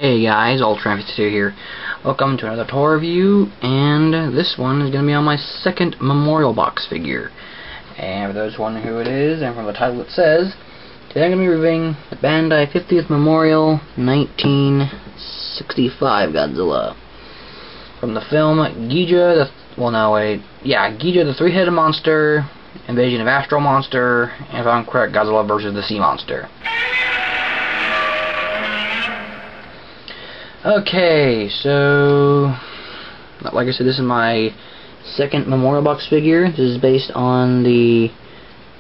Hey guys, Ultra52 here. Welcome to another toy review, and this one is going to be on my second memorial box figure. And for those wondering who it is, and from the title it says, today I'm going to be reviewing the Bandai 50th Memorial 1965 Godzilla. From the film Ghidorah the Three-Headed Monster, Invasion of Astral Monster, and if I'm correct, Godzilla vs. the Sea Monster. Okay, so, like I said, this is my second memorial box figure. This is based on the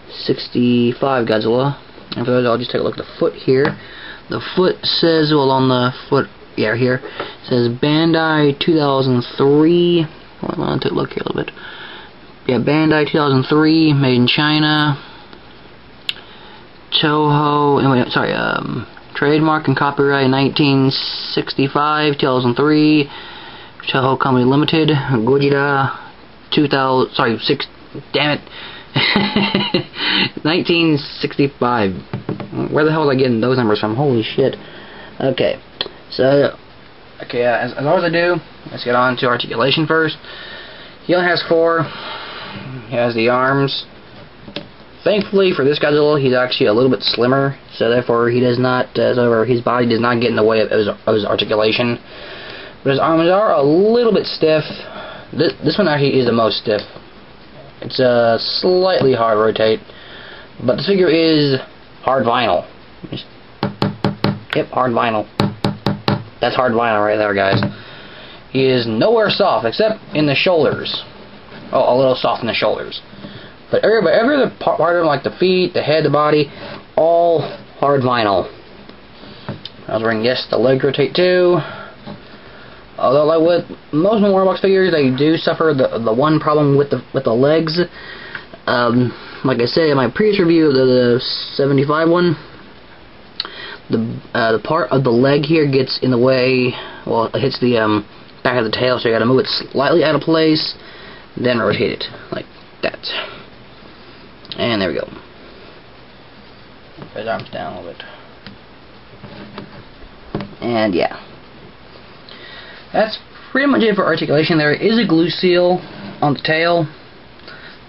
65 Godzilla. And for those, I'll just take a look at the foot here. The foot says, well, on the foot, yeah, here, it says Bandai 2003. Hold on, take a look here a little bit. Yeah, Bandai 2003, made in China. Toho, anyway, sorry, trademark and copyright 1965, 2003, Toho Company Limited, Godzilla 2000, sorry, damn it, 1965. Where the hell was I getting those numbers from? Holy shit. Okay, so, as always I do, let's get on to articulation first. He only has 4. He has the arms. Thankfully for this Godzilla, he's actually a little bit slimmer, so therefore he does not, his body does not get in the way of his articulation. But his arms are a little bit stiff. This one actually is the most stiff. It's slightly hard to rotate, but the figure is hard vinyl. Yep, hard vinyl. That's hard vinyl right there, guys. He is nowhere soft except in the shoulders. Oh, a little soft in the shoulders. But every other part of him, like the feet, the head, the body, all hard vinyl. I was wondering, yes, the legs rotate too. Although, like with most memorial box figures, they do suffer the one problem with the legs. Like I said in my previous review of the 75 one, the part of the leg here gets in the way. Well, it hits the back of the tail, so you got to move it slightly out of place, then rotate it like that. And there we go. Put his arms down a little bit. And yeah. That's pretty much it for articulation. There is a glue seal on the tail,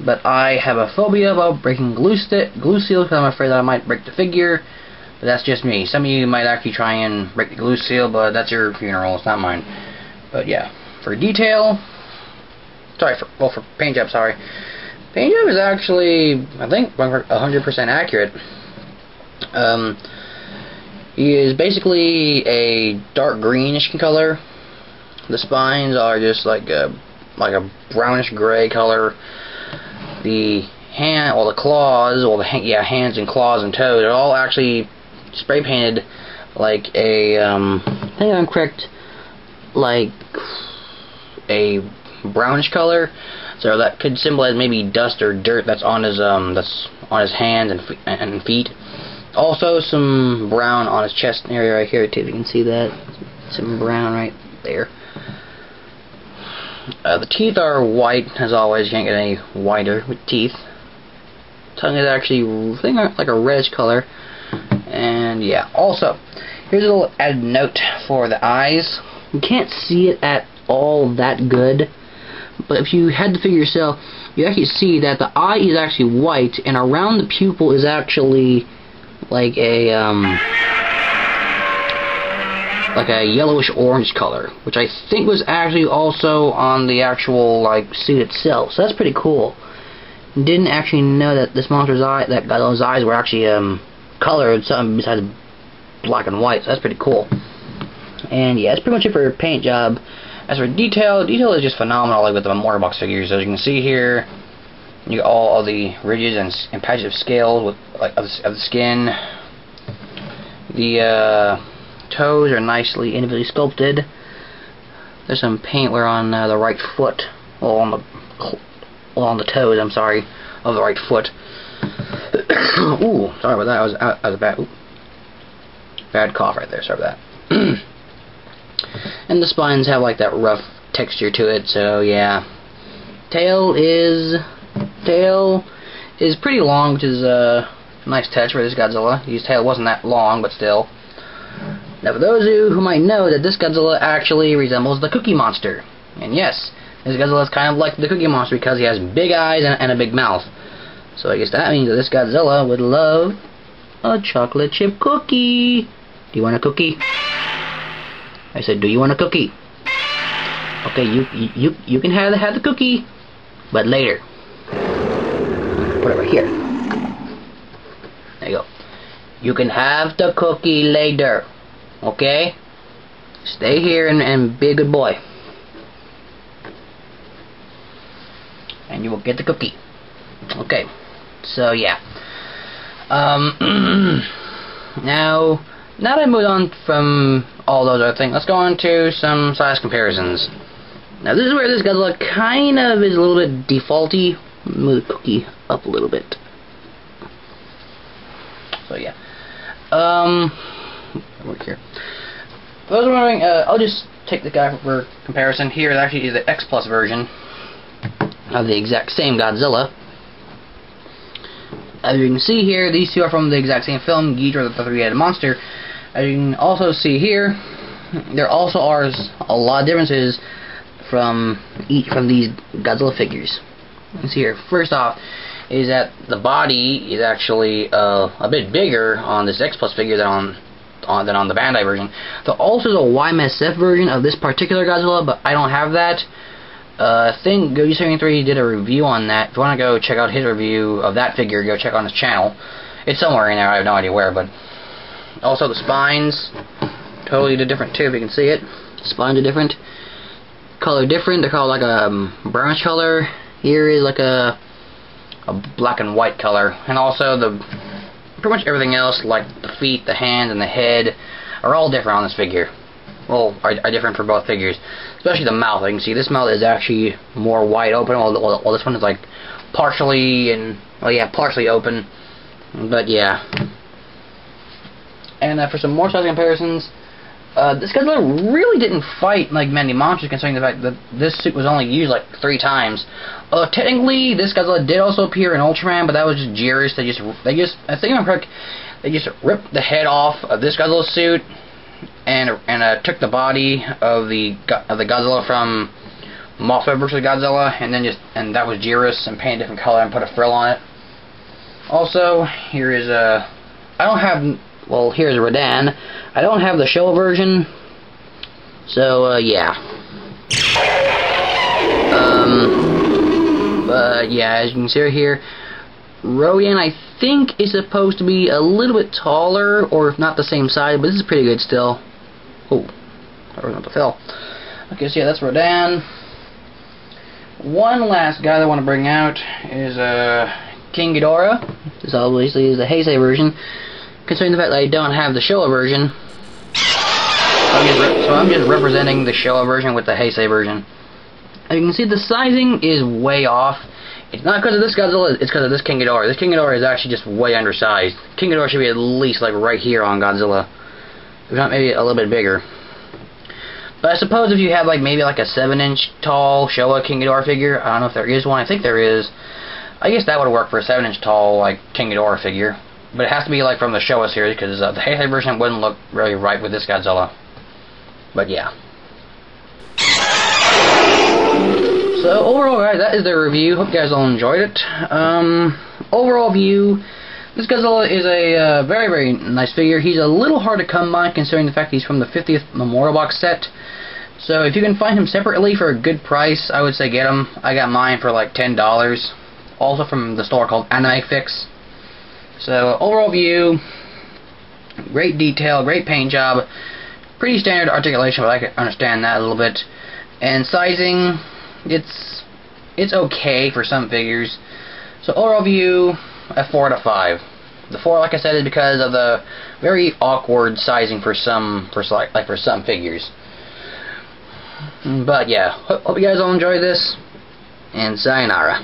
but I have a phobia about breaking glue seals because I'm afraid that I might break the figure. But that's just me. Some of you might actually try and break the glue seal, but that's your funeral, it's not mine. But yeah, for detail, for paint job, sorry. Paint job is actually, I think, 100% accurate. He is basically a dark greenish color. The spines are just like a brownish gray color. The claws, hands and claws and toes are all actually spray painted like a, I think I'm correct, like a brownish color. So that could symbolize maybe dust or dirt that's on his hands and feet. Also some brown on his chest area right here too. If you can see that, some brown right there. The teeth are white as always. You can't get any whiter with teeth. Tongue is actually, I think, like a reddish color. And yeah. Also, here's a little added note for the eyes. You can't see it at all that good. But if you had the figure yourself, you actually see that the eye is actually white, and around the pupil is actually like a yellowish orange color, which I think was actually also on the actual suit itself. So that's pretty cool. Didn't actually know that this monster's Godzilla's eyes were actually colored something besides black and white. So that's pretty cool. And yeah, that's pretty much it for your paint job. As for detail is just phenomenal, like with the memorial box figures. As you can see here, you got all of the ridges and patches of scales with of the skin. The toes are nicely individually sculpted. There's some paint wear on the right foot, on the toes. I'm sorry, of the right foot. Ooh, sorry about that. That was a bad cough right there. Sorry about that. And the spines have like that rough texture to it, so yeah. Tail is pretty long, which is a nice touch for this Godzilla. His tail wasn't that long, but still. Now, for those of you who might know that this Godzilla actually resembles the Cookie Monster. And yes, this Godzilla is kind of like the Cookie Monster because he has big eyes and a big mouth. So I guess that means that this Godzilla would love a chocolate chip cookie. Do you want a cookie? I said, do you want a cookie? Okay, you can have the cookie, but later. Put it right here. There you go. You can have the cookie later. Okay? Stay here and be a good boy. And you will get the cookie. Okay. So yeah. Now that I moved on from all those other things, let's go on to some size comparisons. Now this is where this Godzilla kind of is a little bit defaulty. Move the cookie up a little bit. So yeah. Look here. For those wondering, I'll just take the guy for comparison. Here it actually is the X Plus version of the exact same Godzilla. As you can see here, these two are from the exact same film, Ghidorah the Three-Headed Monster. As you can also see here, there also are a lot of differences from these Godzilla figures. You can see here, first off, is that the body is actually a bit bigger on this X Plus figure than on the Bandai version. There also is a YMSF version of this particular Godzilla, but I don't have that. I think Goji73 did a review on that. If you want to go check out his review of that figure, go check on his channel. It's somewhere in there, I have no idea where, but also the spines, totally different too, if you can see it. Spines are different. Color different, they're called like a brownish color. Here is like a black and white color. And also pretty much everything else, like the feet, the hands, and the head, are all different on this figure. Well, are different for both figures. Especially the mouth. You can see this mouth is actually more wide open, while this one is like partially open. But yeah. And for some more size comparisons, this Godzilla really didn't fight like many monsters, considering the fact that this suit was only used like 3 times. Technically, this Godzilla did also appear in Ultraman, but that was just Jiris. They just, I think I'm correct, they just ripped the head off of this Godzilla suit and took the body of the Godzilla from Mothra vs. Godzilla, and that was Jiris, and painted a different color and put a frill on it. Also, here is here's Rodan. I don't have the Showa version, so yeah. But yeah, as you can see right here, Rodan I think is supposed to be a little bit taller, or if not the same size, but this is pretty good still. Oh, I was about to fail. Okay, so yeah, that's Rodan. One last guy that I want to bring out is Kinky Dora. This obviously is the Heisei version. Considering the fact that I don't have the Showa version, so I'm just representing the Showa version with the Heisei version. As you can see, the sizing is way off. It's not because of this Godzilla, it's because of this Kinky Dora. This Kinky Dora is actually just way undersized. Kinky Dora should be at least like right here on Godzilla, if not maybe a little bit bigger. But I suppose if you have like maybe like a 7-inch tall Showa Kinky Dora figure, I don't know if there is one, I think there is. I guess that would work for a 7-inch tall like Kinky Dora figure. But it has to be like from the Showa series, because the Heisei version wouldn't look really right with this Godzilla. But yeah. So overall, guys, that is the review. Hope you guys all enjoyed it. Overall view, this Godzilla is a very, very nice figure. He's a little hard to come by, considering the fact he's from the 50th Memorial Box set. So if you can find him separately for a good price, I would say get him. I got mine for like $10. Also from the store called Anime Fix. So overall view, great detail, great paint job, pretty standard articulation, but I can understand that a little bit. And sizing, it's okay for some figures. So overall view, a 4 out of 5. The 4, like I said, is because of the very awkward sizing for some figures. But yeah, hope you guys all enjoy this, and sayonara.